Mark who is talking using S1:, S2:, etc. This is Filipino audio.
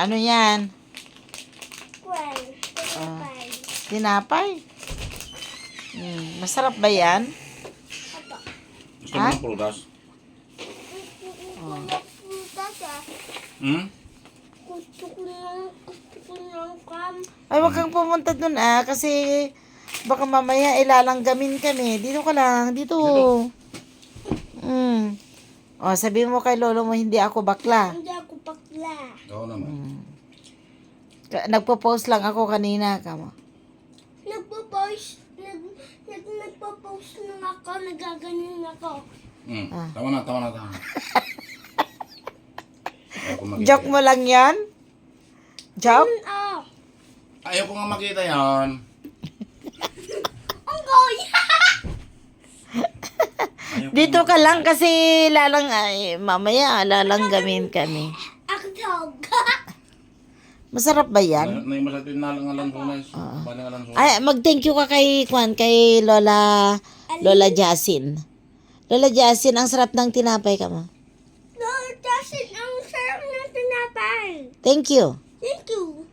S1: Ano yan?
S2: Well,
S1: Tinapay. Masarap ba yan?
S3: Gusto mo ng prutas? Hmm?
S2: Gusto ko ng kam.
S1: Ay, wag kang pumunta dun kasi baka mamaya ilalanggamin kami. Dito ka lang, dito. O, sabi mo kay lolo mo, hindi ako bakla.
S2: Hindi ako bakla.
S3: Oo naman.
S1: Nagpo-post lang ako kanina. Kamo.
S2: Nagpo-post lang ako, nagaganyan ako.
S3: Tama na. Ayoko makita
S1: Joke
S3: yan.
S1: mo lang yan? Joke?
S3: Ayoko nga makita yan.
S2: Ang goy!
S3: Ayoko
S1: Dito ka lang kasi mamaya lalanggamin kami.
S2: Ako dog.
S1: Masarap ba yan?
S3: Naimasat yung nalangalan sunas. Balangalan sunas.
S1: Ay, mag-thank you ka kay Lola Jasin. Lola Jasin, ang sarap ng tinapay ka mo.
S2: Lord, that's it. Ang sarap ng tinapay.
S1: Thank you.
S2: Thank you.